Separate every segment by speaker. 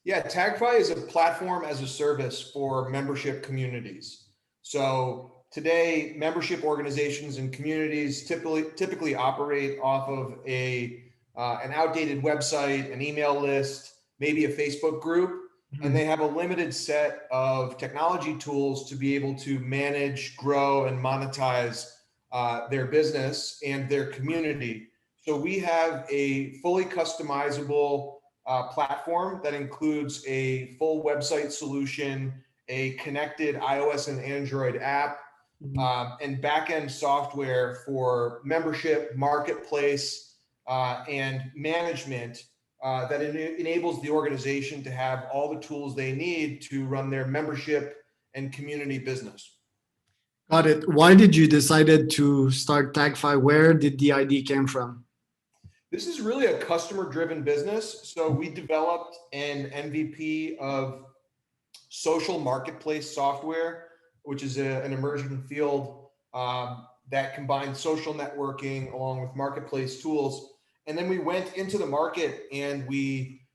Speaker 1: Yeah, TagFi is a platform as a service for membership communities. So today, membership organizations and communities typically operate off of an outdated website, an email list, maybe a Facebook group, and they have a limited set of technology tools to be able to manage, grow, and monetize their business and their community. So we have a fully customizable platform that includes a full website solution, a connected iOS and Android app, and backend software for membership, marketplace, and management that enables the organization to have all the tools they need to run their membership and community business.
Speaker 2: Got it. Why did you decided to start TagFi? Where did the idea came from?
Speaker 1: This is really a customer-driven business. So we developed an MVP of social marketplace software, which is an emerging field that combines social networking along with marketplace tools. And then we went into the market and we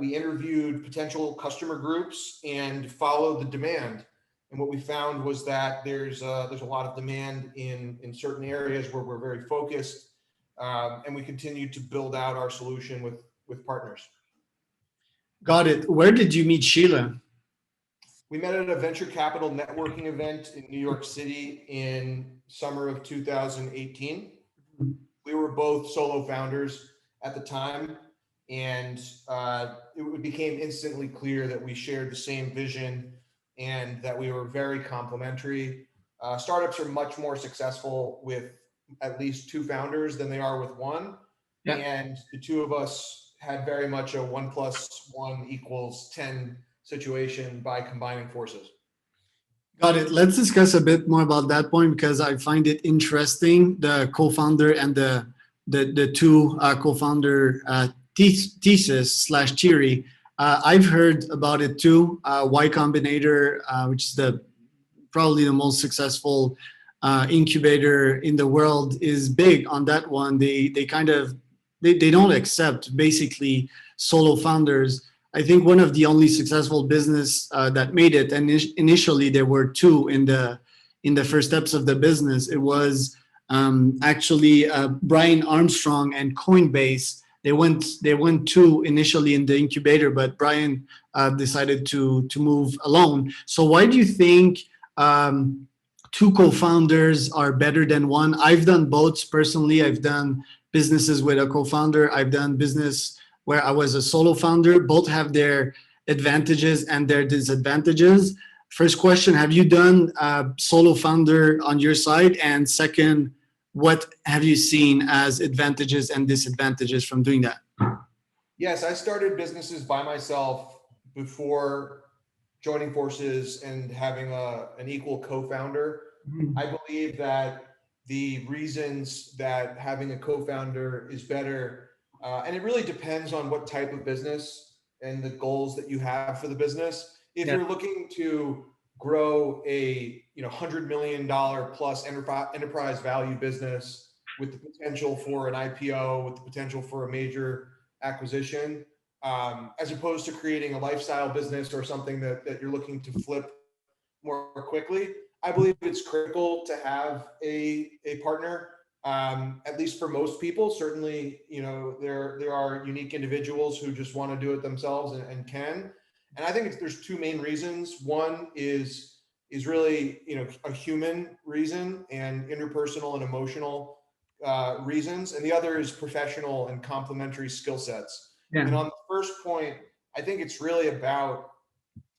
Speaker 1: interviewed potential customer groups and followed the demand. And what we found was that there's a lot of demand in certain areas where we're very focused, and we continue to build out our solution with partners.
Speaker 2: Got it. Where did you meet Sheila?
Speaker 1: We met at a venture capital networking event in New York City in summer of 2018. We were both solo founders at the time, and it became instantly clear that we shared the same vision and that we were very complementary. Startups are much more successful with at least two founders than they are with one. Yeah. And the two of us had very much a 1 + 1 = 10 situation by combining forces.
Speaker 2: Got it. Let's discuss a bit more about that point because I find it interesting, the co-founder and the two co-founder thesis/theory. I've heard about it too. Y Combinator, which is probably the most successful incubator in the world, is big on that one. They don't accept basically solo founders. I think one of the only successful business that made it, and initially there were two in the first steps of the business. It was actually Brian Armstrong and Coinbase. They went two initially in the incubator, but Brian decided to move alone. So why do you think two co-founders are better than one? I've done both personally. I've done businesses with a co-founder. I've done business where I was a solo founder. Both have their advantages and their disadvantages. First question, have you done solo founder on your side? And second, what have you seen as advantages and disadvantages from doing that?
Speaker 1: Yes, I started businesses by myself before joining forces and having an equal co-founder. I believe that the reasons that having a co-founder is better, and it really depends on what type of business and the goals that you have for the business. If you're looking to grow a $100 million plus enterprise value business with the potential for an IPO, with the potential for a major acquisition, as opposed to creating a lifestyle business or something that you're looking to flip more quickly, I believe it's critical to have a partner. At least for most people. Certainly, there are unique individuals who just want to do it themselves and can. And I think there's two main reasons. One is really a human reason and interpersonal and emotional reasons, and the other is professional and complementary skill sets. Yeah. And on the first point, I think it's really about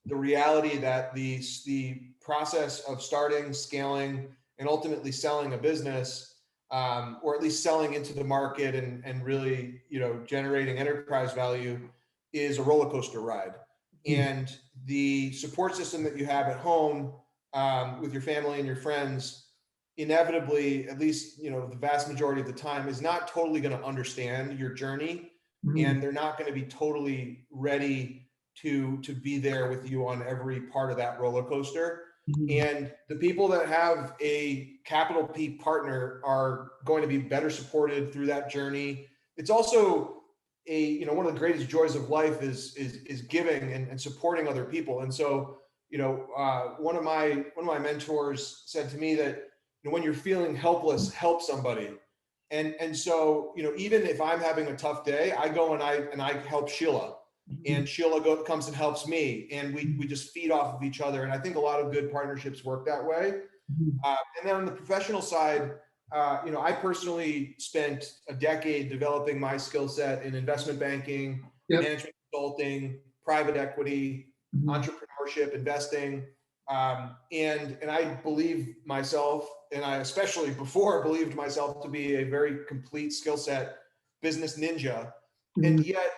Speaker 1: the reality that the process of starting, scaling, and ultimately selling a business, or at least selling into the market and really generating enterprise value, is a roller coaster ride. And the support system that you have at home with your family and your friends, inevitably, at least the vast majority of the time, is not totally going to understand your journey, and they're not going to be totally ready to be there with you on every part of that roller coaster. And the people that have a capital P partner are going to be better supported through that journey. It's also one of the greatest joys of life is giving and supporting other people. And so, one of my mentors said to me that, when you're feeling helpless, help somebody. And so, even if I'm having a tough day, I go and I help Sheila, and Sheila comes and helps me, and we just feed off of each other. And I think a lot of good partnerships work that way. And then on the professional side, I personally spent a decade developing my skill set in investment banking, management consulting, private equity, entrepreneurship, investing. And I believe myself, and I especially before believed myself to be a very complete skill set business ninja. And yet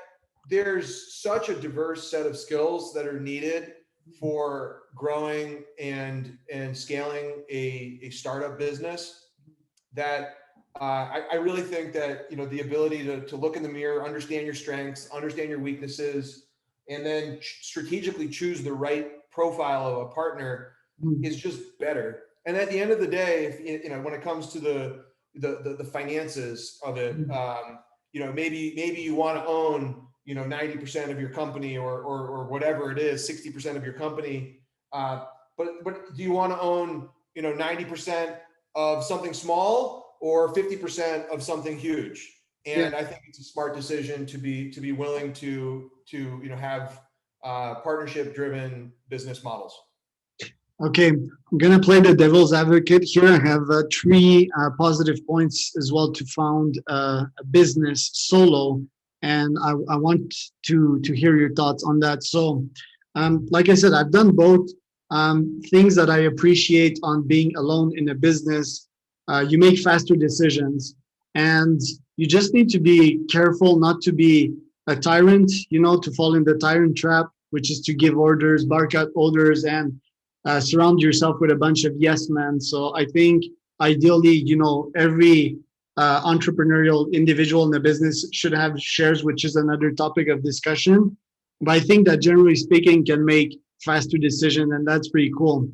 Speaker 1: there's such a diverse set of skills that are needed for growing and scaling a startup business that I really think that, the ability to look in the mirror, understand your strengths, understand your weaknesses, and then strategically choose the right profile of a partner is just better. And at the end of the day, if, when it comes to the finances of it, maybe you want to own, 90% of your company or whatever it is, 60% of your company. But do you want to own, 90% of something small or 50% of something huge? And I think it's a smart decision to be willing to have partnership driven business models.
Speaker 2: Okay, I'm gonna play the devil's advocate here. I have three positive points as well to found a business solo, and I want to hear your thoughts on that. So, like I said, I've done both. Things that I appreciate on being alone in a business, you make faster decisions, and you just need to be careful not to be a tyrant, to fall in the tyrant trap, which is to give orders, bark out orders, and surround yourself with a bunch of yes men. So I think ideally, every entrepreneurial individual in the business should have shares, which is another topic of discussion. But I think that generally speaking can make faster decisions, and that's pretty cool.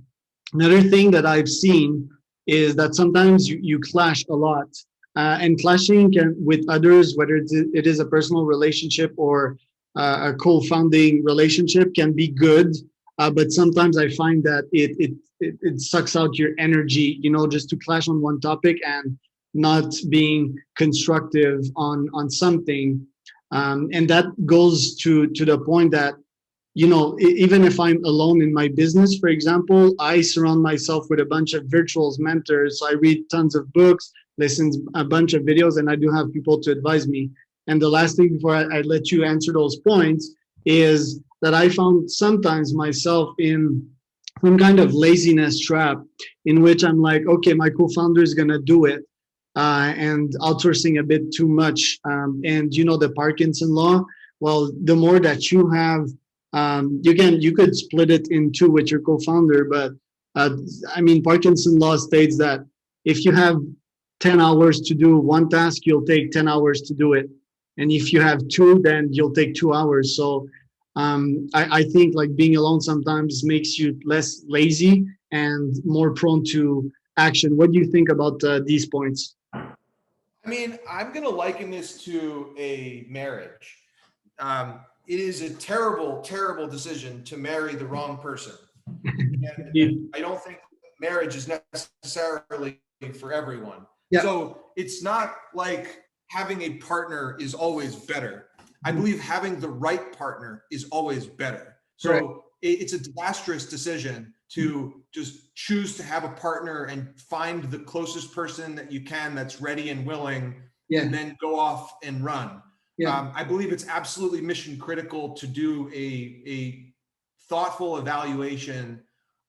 Speaker 2: Another thing that I've seen is that sometimes you clash a lot, and clashing with others, whether it is a personal relationship or a co-founding relationship, can be good. But sometimes I find that it sucks out your energy, just to clash on one topic and not being constructive on something. And that goes to the point that, even if I'm alone in my business, for example, I surround myself with a bunch of virtual mentors. So I read tons of books, listen a bunch of videos, and I do have people to advise me. And the last thing before I let you answer those points is that I found sometimes myself in some kind of laziness trap in which I'm like, okay, my co-founder is going to do it, and outsourcing a bit too much. And the Parkinson law, well, the more that you have, you could split it in two with your co-founder, but Parkinson law states that if you have 10 hours to do one task, you'll take 10 hours to do it. And if you have two, then you'll take 2 hours. So I think like being alone sometimes makes you less lazy and more prone to action. What do you think about these points?
Speaker 1: I'm going to liken this to a marriage. It is a terrible, terrible decision to marry the wrong person. And I don't think marriage is necessarily for everyone. Yeah. So it's not like having a partner is always better. I believe having the right partner is always better. So right. It's a disastrous decision to just choose to have a partner and find the closest person that you can that's ready and willing, and then go off and run. I believe it's absolutely mission critical to do a thoughtful evaluation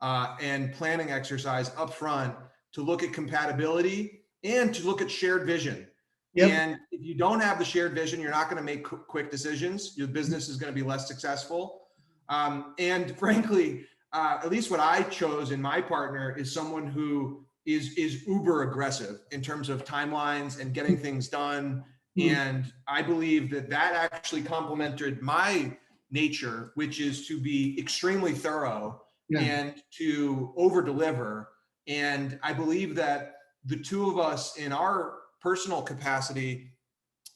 Speaker 1: and planning exercise upfront to look at compatibility and to look at shared vision. Yep. And if you don't have the shared vision, you're not going to make quick decisions. Your business is going to be less successful. And frankly, at least what I chose in my partner is someone who is uber aggressive in terms of timelines and getting things done. And I believe that actually complemented my nature, which is to be extremely thorough and to over deliver. And I believe that the two of us in our personal capacity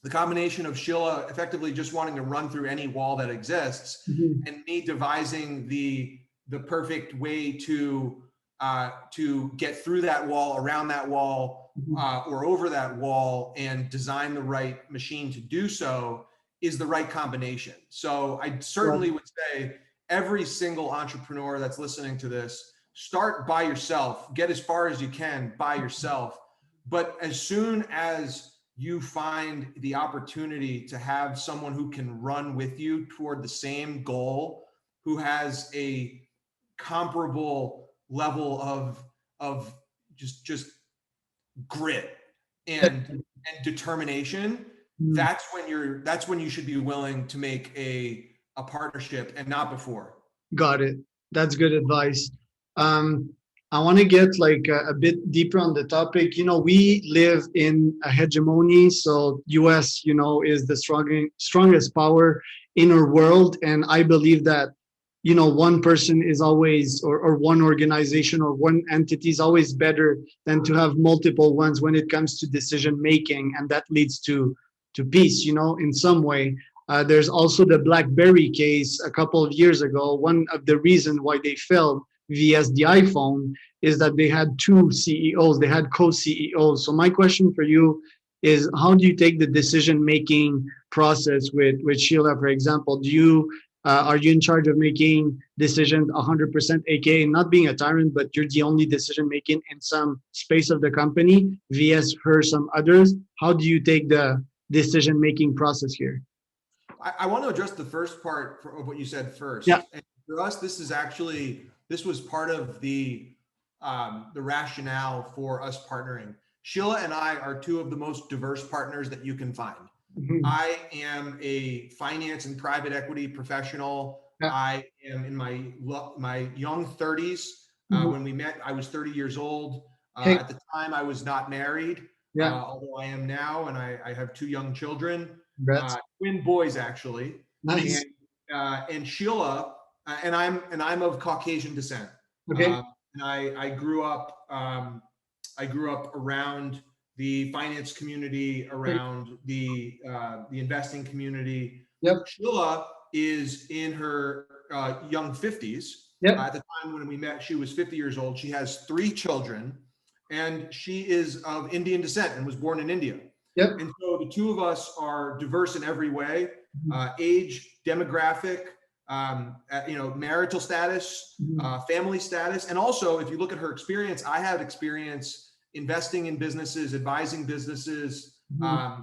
Speaker 1: the combination of Sheila effectively just wanting to run through any wall that exists, and me devising the perfect way to get through that wall, around that wall, or over that wall, and design the right machine to do so is the right combination. So I certainly would say every single entrepreneur that's listening to this, start by yourself, get as far as you can by yourself. But as soon as you find the opportunity to have someone who can run with you toward the same goal, who has a comparable level of just grit and determination, that's when you should be willing to make a partnership, and not before.
Speaker 2: Got it. That's good advice. I want to get like a bit deeper on the topic. We live in a hegemony. So US, is the strongest power in our world. And I believe that, one person is always, or one organization or one entity is always better than to have multiple ones when it comes to decision making. And that leads to peace, in some way. There's also the BlackBerry case a couple of years ago. One of the reasons why they failed vs the iPhone is that they had two CEOs, they had co-CEOs. So my question for you is, how do you take the decision-making process with Sheila, for example? Are you in charge of making decisions 100%, aka not being a tyrant, but you're the only decision-making in some space of the company, vs her, some others? How do you take the decision-making process here?
Speaker 1: I want to address the first part of what you said first.
Speaker 2: Yeah.
Speaker 1: And for us, this was part of the rationale for us partnering. Sheila and I are two of the most diverse partners that you can find. I am a finance and private equity professional.
Speaker 2: Yeah.
Speaker 1: I am in my young 30s. When we met, I was 30 years old. At the time, I was not married, although I am now, and I have two young children. Twin boys, actually.
Speaker 2: Nice.
Speaker 1: And Sheila, and I'm of Caucasian descent.
Speaker 2: Okay.
Speaker 1: And I grew up around the finance community, around the investing community.
Speaker 2: Yep.
Speaker 1: Sheila is in her young 50s.
Speaker 2: Yep.
Speaker 1: At the time when we met, she was 50 years old. She has 3 children, and she is of Indian descent and was born in India.
Speaker 2: Yep.
Speaker 1: And so the two of us are diverse in every way: age, demographic, marital status, family status. And also, if you look at her experience, I have experience investing in businesses, advising businesses,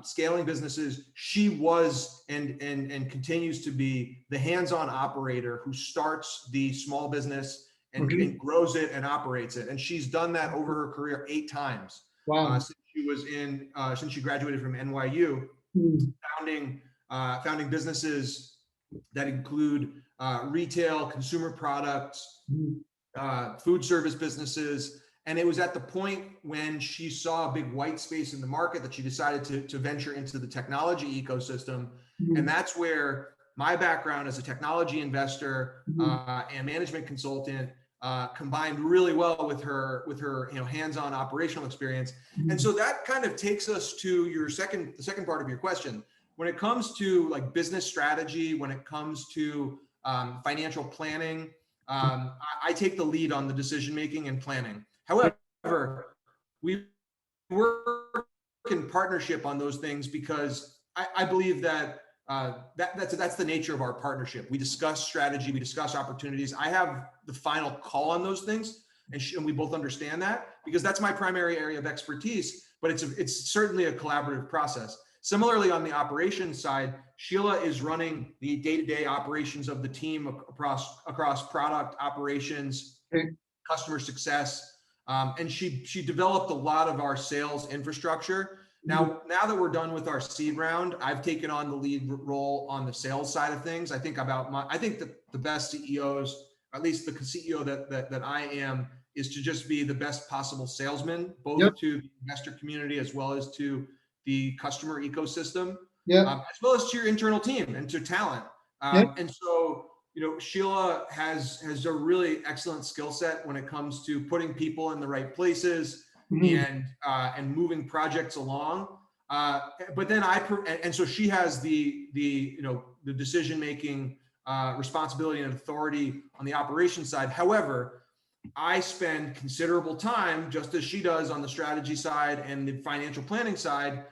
Speaker 1: scaling businesses. She was and continues to be the hands-on operator who starts the small business and grows it and operates it. And she's done that over her career 8 times.
Speaker 2: Wow.
Speaker 1: Since she graduated from NYU, founding businesses that include retail, consumer products, food service businesses. And it was at the point when she saw a big white space in the market that she decided to venture into the technology ecosystem. And that's where my background as a technology investor and management consultant combined really well with her hands-on operational experience. And so that kind of takes us to the second part of your question. When it comes to like business strategy, when it comes to financial planning, I take the lead on the decision-making and planning. However, we work in partnership on those things because I believe that that's the nature of our partnership. We discuss strategy, we discuss opportunities. I have the final call on those things, and we both understand that because that's my primary area of expertise. But it's certainly a collaborative process. Similarly, on the operations side, Sheila is running the day-to-day operations of the team across product operations, customer success, and she developed a lot of our sales infrastructure. Now that we're done with our seed round, I've taken on the lead role on the sales side of things. I think that the best CEOs, at least the CEO that I am, is to just be the best possible salesman, both to the investor community as well as to the customer ecosystem, as well as to your internal team and to talent. And so, Sheila has a really excellent skill set when it comes to putting people in the right places and moving projects along. But then and so she has the decision making responsibility and authority on the operation side. However, I spend considerable time, just as she does, on the strategy side and the financial planning side,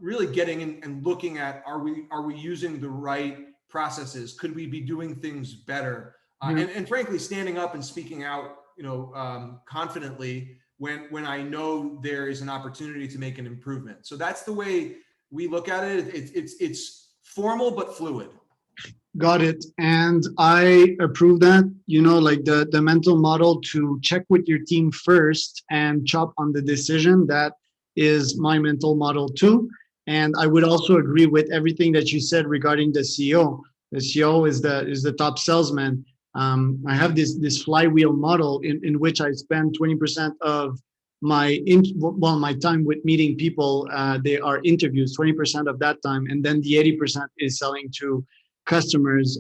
Speaker 1: really getting in and looking at, are we using the right processes? Could we be doing things better? And frankly, standing up and speaking out, confidently when I know there is an opportunity to make an improvement. So that's the way we look at it. It's formal but fluid.
Speaker 2: Got it. And I approve that, like the mental model to check with your team first and chop on the decision. That is my mental model too. And I would also agree with everything that you said regarding the CEO. The CEO is the top salesman. I have this flywheel model in which I spend 20% of my time with meeting people. They are interviews, 20% of that time, and then the 80% is selling to customers.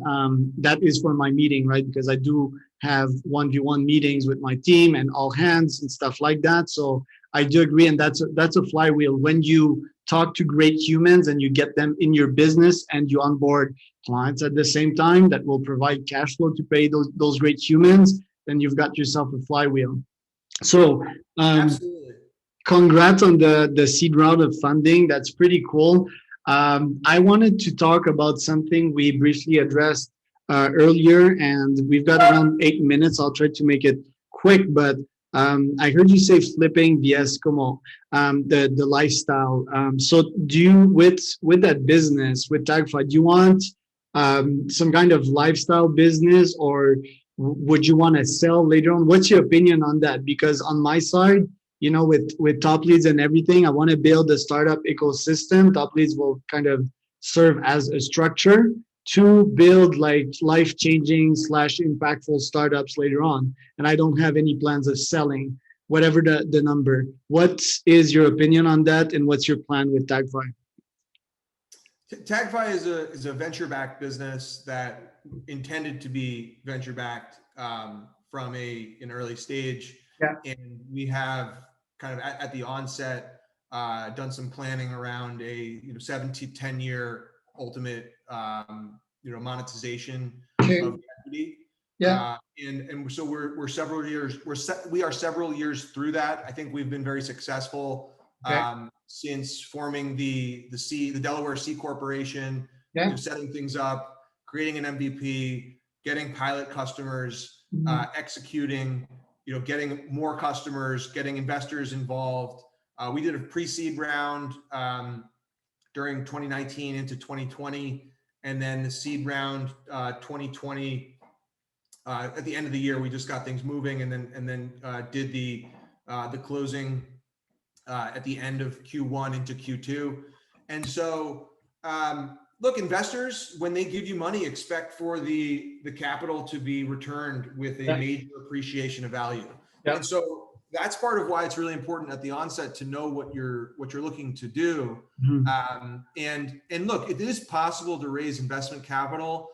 Speaker 2: That is for my meeting, right? Because I do have 1v1 meetings with my team and all hands and stuff like that. So I do agree, and that's a flywheel. When you talk to great humans and you get them in your business and you onboard clients at the same time that will provide cash flow to pay those great humans, then you've got yourself a flywheel. So
Speaker 1: Absolutely.
Speaker 2: Congrats on the seed round of funding. That's pretty cool. I wanted to talk about something we briefly addressed earlier, and we've got around 8 minutes. I'll try to make it quick, but I heard you say flipping vs como the lifestyle. So do you, with that business, with TagFi, do you want some kind of lifestyle business, or would you want to sell later on? What's your opinion on that? Because on my side, with Top Leads and everything, I want to build a startup ecosystem. Top Leads will kind of serve as a structure to build like life-changing / impactful startups later on. And I don't have any plans of selling, whatever the number. What is your opinion on that, and what's your plan with TagFi?
Speaker 1: TagFi is a venture-backed business that intended to be venture-backed from an early stage.
Speaker 2: Yeah.
Speaker 1: And we have kind of at the onset done some planning around a 7 to 10 year ultimate monetization of equity.
Speaker 2: Yeah.
Speaker 1: And so we are several years through that. I think we've been very successful since forming the Delaware C Corporation, setting things up, creating an MVP, getting pilot customers, executing, getting more customers, getting investors involved. We did a pre-seed round during 2019 into 2020, and then the seed round 2020. At the end of the year, we just got things moving, and then did the closing at the end of Q1 into Q2. And so, look, investors, when they give you money, expect for the capital to be returned with a major appreciation of value. And so that's part of why it's really important at the onset to know what you're looking to do. And look, it is possible to raise investment capital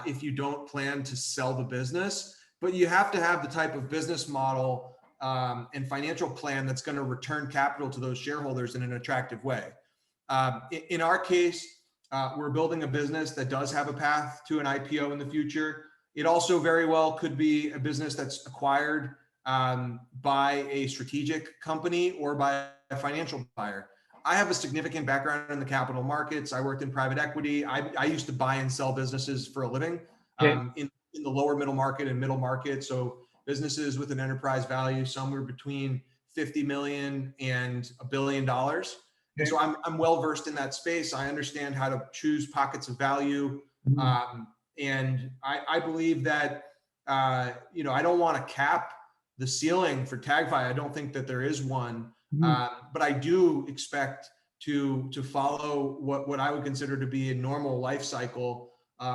Speaker 1: if you don't plan to sell the business, but you have to have the type of business model and financial plan that's going to return capital to those shareholders in an attractive way. In our case, we're building a business that does have a path to an IPO in the future. It also very well could be a business that's acquired by a strategic company or by a financial buyer. I have a significant background in the capital markets. I worked in private equity. I used to buy and sell businesses for a living in the lower middle market and middle market. So businesses with an enterprise value somewhere between 50 million and $1 billion. And so I'm well versed in that space. I understand how to choose pockets of value. And I believe that, I don't want to cap the ceiling for TagFi. I don't think that there is one, but I do expect to follow what I would consider to be a normal life cycle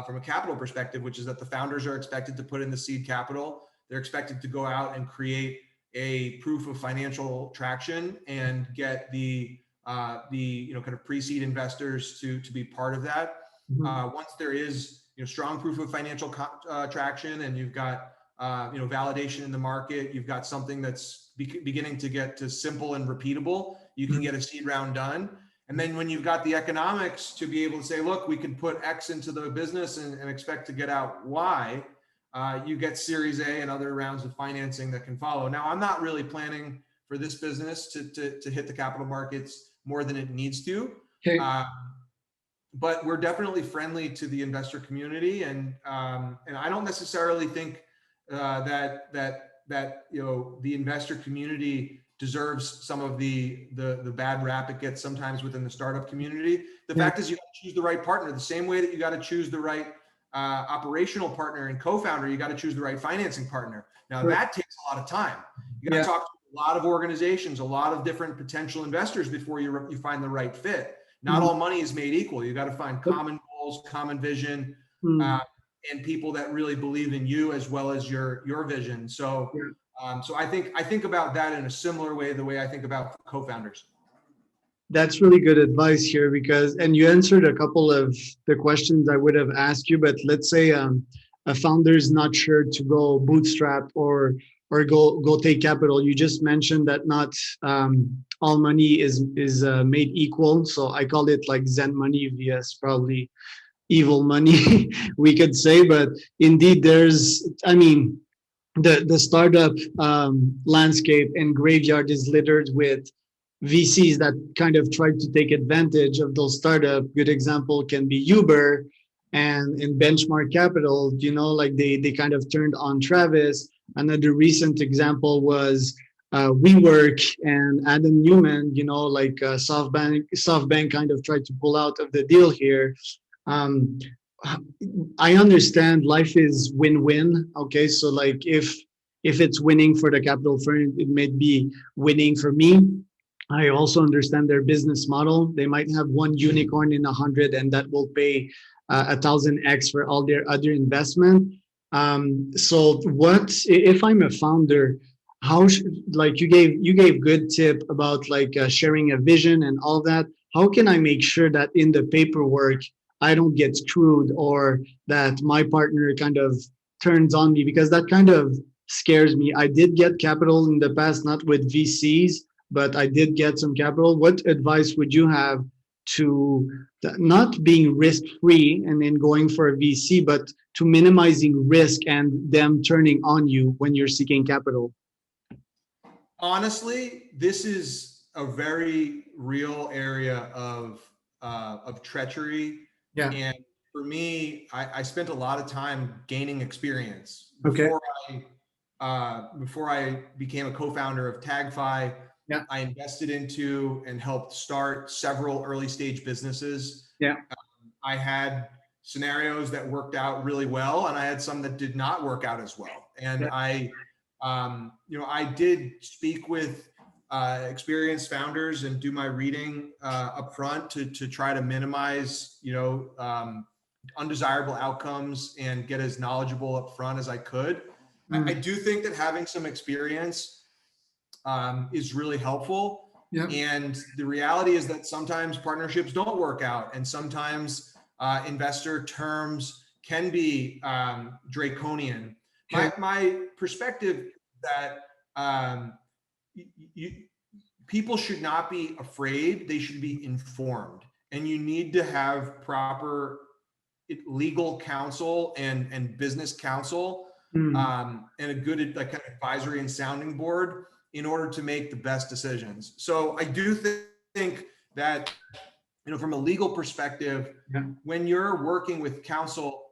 Speaker 1: from a capital perspective, which is that the founders are expected to put in the seed capital. They're expected to go out and create a proof of financial traction and get the kind of pre-seed investors to be part of that. Once there is strong proof of financial traction, and you've got validation in the market, you've got something that's beginning to get to simple and repeatable, you can get a seed round done. And then when you've got the economics to be able to say, look, we can put X into the business and expect to get out Y, you get Series A and other rounds of financing that can follow. Now, I'm not really planning for this business to hit the capital markets more than it needs to.
Speaker 2: Okay.
Speaker 1: But we're definitely friendly to the investor community, and I don't necessarily think that the investor community deserves some of the bad rap it gets sometimes within the startup community. The fact is, you got to choose the right partner. The same way that you got to choose the right operational partner and co-founder, you got to choose the right financing partner. Now that takes a lot of time. You got to talk to a lot of organizations, a lot of different potential investors before you find the right fit. Not all money is made equal. You got to find common goals, common vision, and people that really believe in you as well as your vision. So, so I think about that in a similar way, the way I think about co-founders.
Speaker 2: That's really good advice here, because, and you answered a couple of the questions I would have asked you, but let's say a founder is not sure to go bootstrap or go take capital. You just mentioned that not all money is made equal. So I call it like Zen money vs probably evil money, we could say. But indeed, the startup landscape and graveyard is littered with VCs that kind of tried to take advantage of those startup. Good example can be Uber and in Benchmark Capital, like they kind of turned on Travis. Another recent example was WeWork and Adam Newman, SoftBank kind of tried to pull out of the deal here. I understand life is win-win. Okay, so like if it's winning for the capital firm, it may be winning for me. I also understand their business model. They might have one unicorn in 100, and that will pay 1,000x for all their other investment. So what if I'm a founder? How like you gave good tip about like sharing a vision and all that. How can I make sure that in the paperwork I don't get screwed, or that my partner kind of turns on me? Because that kind of scares me. I did get capital in the past, not with VCs, but I did get some capital. What advice would you have to not being risk-free and then going for a VC, but to minimizing risk and them turning on you when you're seeking capital?
Speaker 1: Honestly, this is a very real area of treachery.
Speaker 2: Yeah.
Speaker 1: And for me, I spent a lot of time gaining experience
Speaker 2: Okay.
Speaker 1: before I became a co-founder of TagFi.
Speaker 2: Yeah.
Speaker 1: I invested into and helped start several early stage businesses.
Speaker 2: Yeah.
Speaker 1: I had scenarios that worked out really well, and I had some that did not work out as well. And I did speak with experienced founders and do my reading upfront to try to minimize, undesirable outcomes and get as knowledgeable upfront as I could. I do think that having some experience is really helpful. Yeah. And the reality is that sometimes partnerships don't work out, and sometimes investor terms can be draconian. Okay. My perspective is that people should not be afraid, they should be informed. And you need to have proper legal counsel and business counsel and a good kind of advisory and sounding board in order to make the best decisions. So I do think that, from a legal perspective, when you're working with counsel,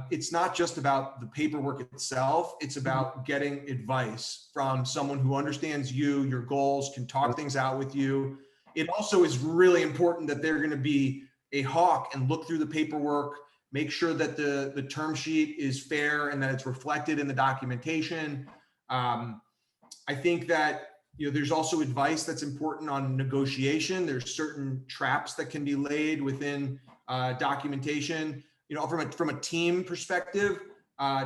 Speaker 1: it's not just about the paperwork itself. It's about getting advice from someone who understands you, your goals, can talk things out with you. It also is really important that they're going to be a hawk and look through the paperwork, make sure that the term sheet is fair and that it's reflected in the documentation. I think that there's also advice that's important on negotiation. There's certain traps that can be laid within documentation. From a team perspective,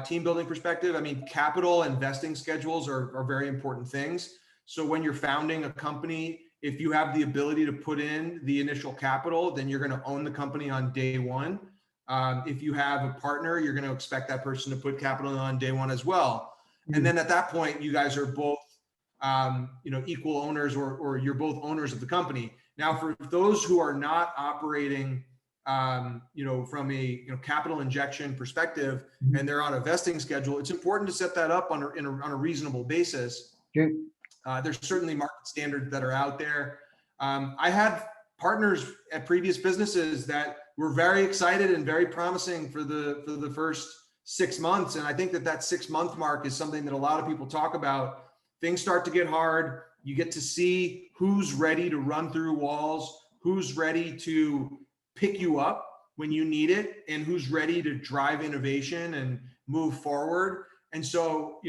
Speaker 1: team building perspective, I mean, capital and vesting schedules are very important things. So when you're founding a company, if you have the ability to put in the initial capital, then you're going to own the company on day one. If you have a partner, you're going to expect that person to put capital in on day one as well. And then at that point, you guys are both equal owners, or you're both owners of the company. Now, for those who are not operating, from a capital injection perspective, and they're on a vesting schedule, it's important to set that up on a reasonable basis.
Speaker 2: Okay.
Speaker 1: There's certainly market standards that are out there. I had partners at previous businesses that were very excited and very promising for the first 6 months, and I think that 6-month mark is something that a lot of people talk about. Things start to get hard. You get to see who's ready to run through walls, who's ready to pick you up when you need it, and who's ready to drive innovation and move forward. And so,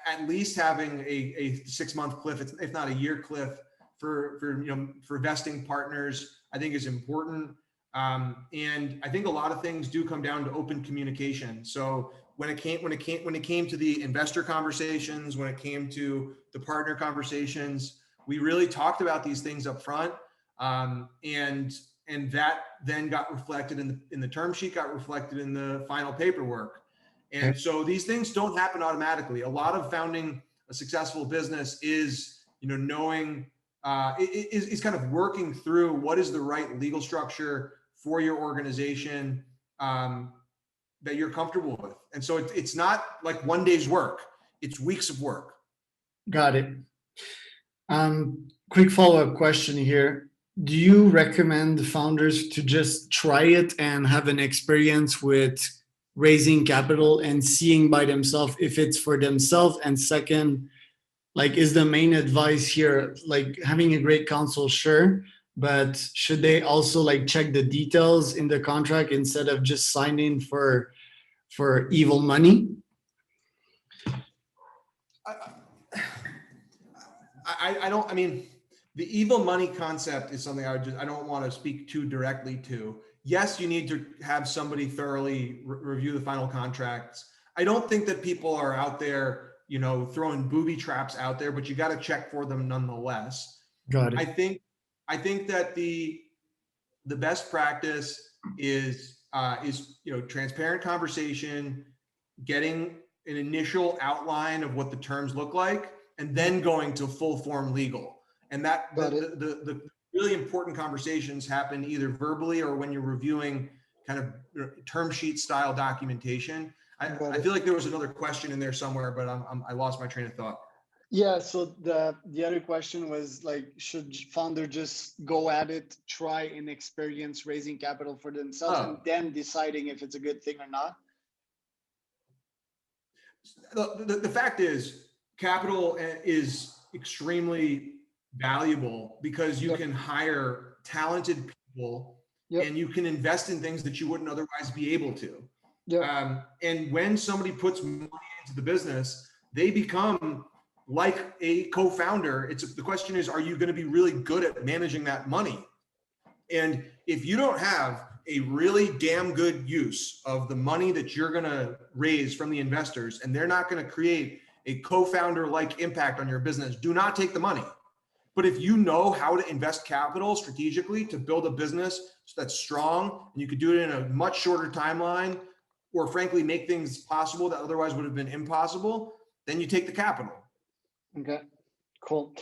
Speaker 1: at least having a 6-month cliff, if not a year cliff, for vesting partners, I think is important. And I think a lot of things do come down to open communication. So when it came to the investor conversations, when it came to the partner conversations, we really talked about these things up front. And that then got reflected in the term sheet, got reflected in the final paperwork. And so these things don't happen automatically. A lot of founding a successful business is, knowing, is kind of working through what is the right legal structure for your organization that you're comfortable with. And so it's not like one day's work, it's weeks of work.
Speaker 2: Got it. Quick follow-up question here. Do you recommend the founders to just try it and have an experience with raising capital and seeing by themselves if it's for themselves? And second, is the main advice here, having a great counsel, sure, but should they also check the details in the contract instead of just signing for evil money?
Speaker 1: The evil money concept is something I don't want to speak too directly to. Yes, you need to have somebody thoroughly review the final contracts. I don't think that people are out there, throwing booby traps out there, but you got to check for them nonetheless.
Speaker 2: Got it.
Speaker 1: I think that the best practice is transparent conversation, getting an initial outline of what the terms look like, and then going to full form legal. And that the really important conversations happen either verbally or when you're reviewing kind of term sheet style documentation. I feel like there was another question in there somewhere, but I lost my train of thought.
Speaker 3: Yeah. So the other question was should founder just go at it, try and experience raising capital for themselves, and then deciding if it's a good thing or not?
Speaker 1: The fact is, capital is extremely valuable because you can hire talented people and you can invest in things that you wouldn't otherwise be able to. And when somebody puts money into the business, they become like a co-founder. The question is, are you going to be really good at managing that money? And if you don't have a really damn good use of the money that you're going to raise from the investors, and they're not going to create a co-founder like impact on your business, do not take the money. But if you know how to invest capital strategically to build a business that's strong, and you could do it in a much shorter timeline, or frankly, make things possible that otherwise would have been impossible, then you take the capital.
Speaker 3: Okay, cool.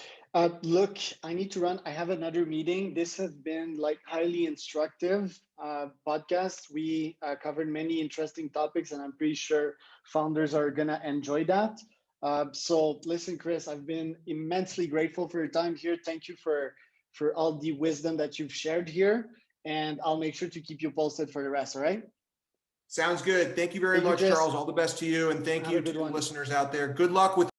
Speaker 3: Look, I need to run. I have another meeting. This has been highly instructive podcast. We covered many interesting topics, and I'm pretty sure founders are gonna enjoy that. So listen, Chris, I've been immensely grateful for your time here. Thank you for all the wisdom that you've shared here, and I'll make sure to keep you posted for the rest. All right?
Speaker 1: Sounds good. Thank you very much, Charles. All the best to you, and thank you to the listeners out there. Good luck with